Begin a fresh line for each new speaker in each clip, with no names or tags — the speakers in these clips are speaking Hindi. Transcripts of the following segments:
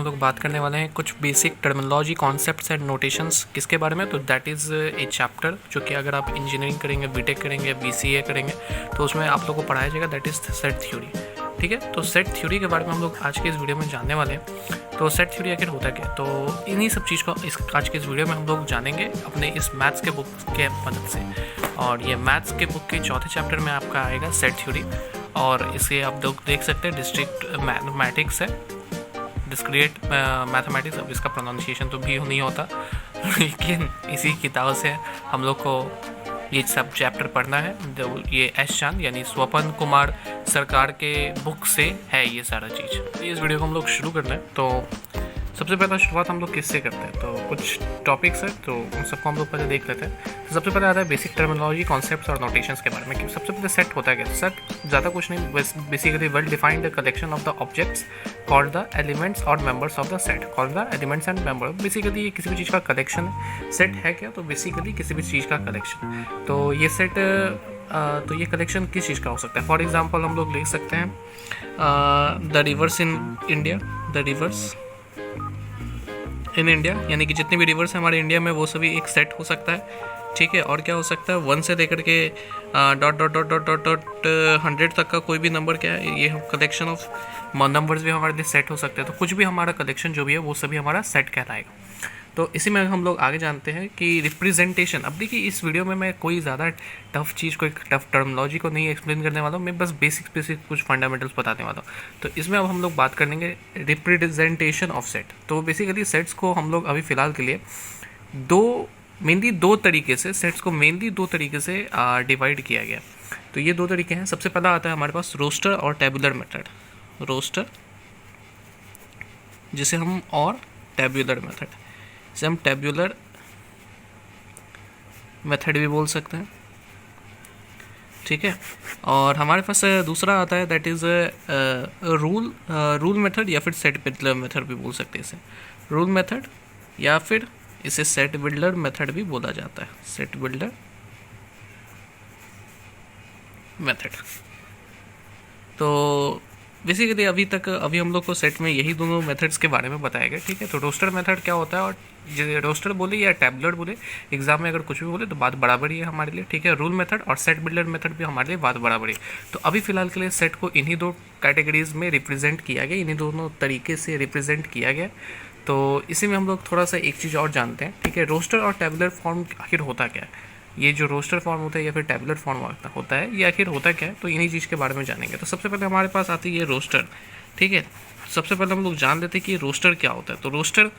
हम लोग बात करने वाले हैं कुछ basic terminology concepts and notations किसके बारे में। तो दैट इज़ ए चैप्टर जो कि अगर आप इंजीनियरिंग करेंगे, बीटेक करेंगे, बीसीए करेंगे तो उसमें आप लोगों को पढ़ाया जाएगा, दैट इज़ सेट थ्योरी। ठीक है, तो सेट थ्योरी के बारे में हम लोग आज के इस वीडियो में जानने वाले हैं। तो सेट थ्योरी आखिर होता क्या है, तो इन्हीं सब चीज़ को आज के इस वीडियो में हम लोग जानेंगे अपने इस मैथ्स के बुक के मदद से। और ये मैथ्स के बुक के चौथे चैप्टर में आपका आएगा सेट थ्योरी, और इसे आप लोग देख सकते हैं डिस्ट्रिक्ट मैथमेटिक्स है, डिस्क्रिएट मैथमेटिक्स। अब इसका प्रोनाउंसिएशन तो भी नहीं होता लेकिन इसी किताब से हम लोग को ये सब चैप्टर पढ़ना है। जो ये एस चांद यानी स्वपन कुमार सरकार के बुक से है ये सारा चीज़। तो इस वीडियो को हम लोग शुरू करना है। तो सबसे पहला शुरुआत हम लोग किससे करते हैं, तो कुछ टॉपिक्स है तो उन सबको हम लोग पहले देख लेते हैं। तो सबसे पहले आता है बेसिक टर्मिनोलॉजी कॉन्सेप्ट्स और नोटेशंस के बारे में कि सबसे पहले सेट होता है क्या। सेट ज़्यादा कुछ नहीं, basically well defined collection of the objects called the elements और members of the set called the elements and member. Basically ये किसी भी चीज़ का कलेक्शन है। सेट है क्या, तो बेसिकली किसी भी चीज़ का कलेक्शन। तो ये सेट तो ये कलेक्शन किस चीज़ का हो सकता है। फॉर एग्जाम्पल हम लोग लिख सकते हैं the reverse in India, the reverse in India, यानी कि जितने भी रिवर्स हैं हमारे इंडिया में वो सभी एक सेट हो सकता है। ठीक है, और क्या हो सकता है, 1 से लेकर के dot dot dot dot dot dot 100 तक का कोई भी नंबर क्या है, ये कलेक्शन ऑफ नंबर्स भी हमारे लिए सेट हो सकते हैं। तो कुछ भी हमारा कलेक्शन जो भी है वो सभी हमारा सेट कहलाएगा। तो इसी में हम लोग आगे जानते हैं कि रिप्रेजेंटेशन। अब देखिए इस वीडियो में मैं कोई ज़्यादा टफ चीज़, कोई टफ टर्मिनोलॉजी को नहीं एक्सप्लेन करने वाला हूँ, मैं बस बेसिक कुछ फंडामेंटल्स बताने वाला हूँ। तो इसमें अब हम लोग बात करेंगे रिप्रेजेंटेशन ऑफ सेट। तो बेसिकली सेट्स को हम लोग अभी फ़िलहाल के लिए मेनली दो तरीके से सेट्स को मेनली दो तरीके से डिवाइड किया गया। तो ये दो तरीके हैं। सबसे पहला आता है हमारे पास रोस्टर और टेबुलर मेथड। रोस्टर जिसे हम और टेबुलर मेथड, जिसे हम टेबुलर मेथड भी बोल सकते हैं। ठीक है, और हमारे पास दूसरा आता है दैट इज़ रूल मेथड, या फिर सेट बिल्डर मेथड भी बोल सकते हैं इसे। रूल मेथड या फिर इसे सेट बिल्डर मेथड भी बोला जाता है, सेट बिल्डर मेथड। तो बेसिकली अभी हम लोग को सेट में यही दोनों मेथड्स के बारे में बताया गया। ठीक है, तो रोस्टर मेथड क्या होता है, और रोस्टर बोले या टैबुलर बोले, एग्जाम में अगर कुछ भी बोले तो बात बराबर ही है हमारे लिए। ठीक है, रूल मेथड और सेट बिल्डर मेथड भी हमारे लिए बात बराबर ही। तो अभी फिलहाल के लिए सेट को इन्हीं दो कैटेगरीज में रिप्रेजेंट किया गया, इन्हीं दोनों तरीके से रिप्रेजेंट किया गया। तो इसी में हम लोग थोड़ा सा एक चीज़ और जानते हैं। ठीक है, रोस्टर और टैबुलर फॉर्म आखिर होता क्या है, ये जो रोस्टर फॉर्म होता है या फिर टैबुलर फॉर्म होता है, ये आखिर होता क्या है, तो इन्हीं चीज़ के बारे में जानेंगे। तो सबसे पहले हमारे पास आती है रोस्टर। ठीक है, सबसे पहले हम लोग जान लेते हैं कि रोस्टर क्या होता है। तो रोस्टर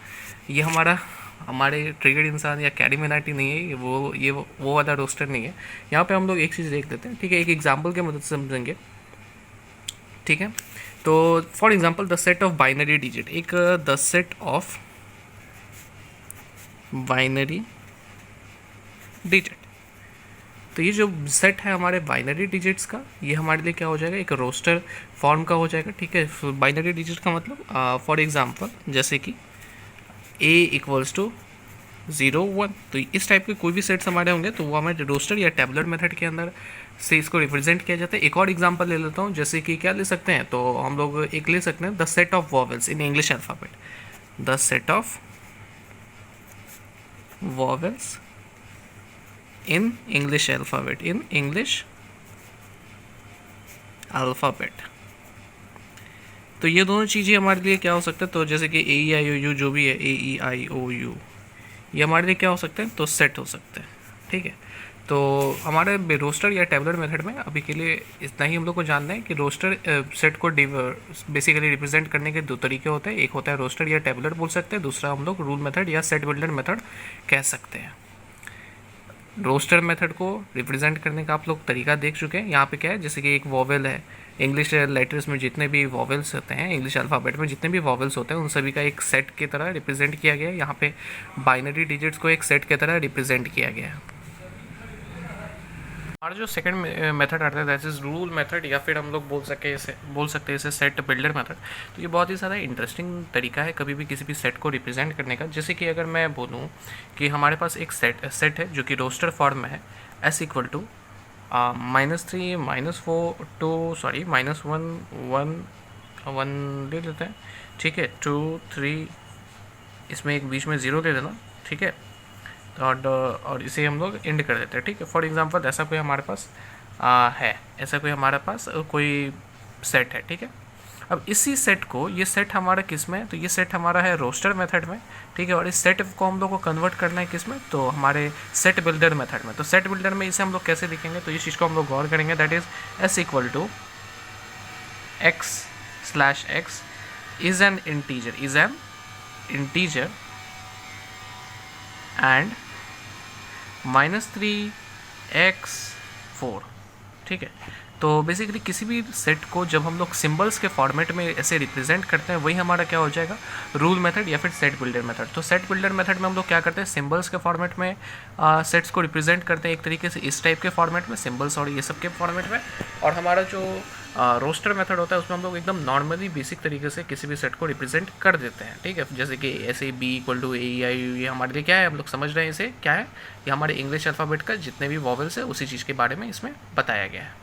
ये हमारे ट्रिगर्ड इंसान या कैडी मिनाटी नहीं है, वो वाला रोस्टर नहीं है। यहाँ पे हम लोग एक चीज़ देख लेते हैं। ठीक है, एक एग्जाम्पल के मदद से समझेंगे। ठीक है, तो for example the set of binary digit, एक the set of binary digit. तो ये जो सेट है हमारे बाइनरी डिजिट्स का, ये हमारे लिए क्या हो जाएगा, एक रोस्टर फॉर्म का हो जाएगा। ठीक है, बाइनरी डिजिट का मतलब फॉर एग्जांपल जैसे कि a = 0 1, तो इस टाइप के कोई भी सेट्स हमारे होंगे तो वो हमारे रोस्टर या टेबुलर मेथड के अंदर से इसको रिप्रेजेंट किया जाता है। एक और एग्जांपल ले लेता हूँ, जैसे कि क्या ले सकते हैं, तो हम लोग एक ले सकते हैं the set of vowels in English alphabet, the set of vowels in English alphabet, in English alphabet. तो ये दोनों चीज़ें हमारे लिए क्या हो सकता है, तो जैसे कि AEIOU जो भी है, AEIOU, ये हमारे लिए क्या हो सकते हैं, तो सेट हो सकते हैं। ठीक है, तो हमारे रोस्टर या टेबुलर मेथड में अभी के लिए इतना ही हम लोग को जानना है कि रोस्टर सेट को बेसिकली रिप्रेजेंट करने के दो तरीके होते हैं। एक होता है रोस्टर या टेबुलर बोल सकते हैं, दूसरा हम लोग रूल मेथड या सेट बिल्डर मेथड कह सकते हैं। रोस्टर मेथड को रिप्रेजेंट करने का आप लोग तरीका देख चुके हैं। यहाँ पे क्या है, जैसे कि एक वॉवेल है, इंग्लिश लेटर्स में जितने भी वॉवेल्स होते हैं, इंग्लिश अल्फ़ाबेट में जितने भी वॉवेल्स होते हैं उन सभी का एक सेट की तरह रिप्रेजेंट किया गया है। यहाँ पे बाइनरी डिजिट्स को एक सेट की तरह रिप्रेजेंट किया गया है। हमारा जो सेकंड मेथड आता है दैट इज़ रूल मेथड, या फिर हम लोग बोल सकते हैं इसे सेट बिल्डर मेथड। तो ये बहुत ही ज़्यादा इंटरेस्टिंग तरीका है कभी भी किसी भी सेट को रिप्रेजेंट करने का। जैसे कि अगर मैं बोलूँ कि हमारे पास एक सेट है जो कि रोस्टर फॉर्म में है, S = -3 -4 -1 1 1 ले लेते हैं। ठीक है, 2 3, इसमें एक बीच में 0 दे देना, ठीक है, और इसे हम लोग एंड कर देते हैं, ठीक है। फॉर एग्जांपल ऐसा कोई हमारे पास है, ऐसा कोई हमारे पास कोई सेट है, ठीक है। अब इसी सेट को, ये सेट हमारा किस में है, तो ये सेट हमारा है रोस्टर मेथड में, ठीक है। और इस सेट को हम लोग को कन्वर्ट करना है किस में, तो हमारे सेट बिल्डर मेथड में। तो सेट बिल्डर में इसे हम लोग कैसे लिखेंगे, तो इस चीज़ को हम लोग गौर करेंगे, that is S equal to x/x is an integer and -3x4, ठीक है। तो बेसिकली किसी भी सेट को जब हम लोग सिंबल्स के फॉर्मेट में ऐसे रिप्रेजेंट करते हैं, वही हमारा क्या हो जाएगा, रूल मेथड या फिर सेट बिल्डर मेथड। तो सेट बिल्डर मेथड में हम लोग क्या करते हैं, सिंबल्स के फॉर्मेट में सेट्स को रिप्रेजेंट करते हैं एक तरीके से इस टाइप के फॉर्मेट में, सिंबल्स और ये सब के फॉर्मेट में। और हमारा जो रोस्टर मेथड होता है उसमें हम लोग एकदम नॉर्मली बेसिक तरीके से किसी भी सेट को रिप्रेजेंट कर देते हैं, ठीक है। जैसे कि ऐसे बी इक्वल टू AEI, ये हमारे लिए क्या है, हम लोग समझ रहे हैं इसे क्या है, ये हमारे इंग्लिश अल्फ़ाबेट का जितने भी वॉवेल्स है उसी चीज़ के बारे में इसमें बताया गया है।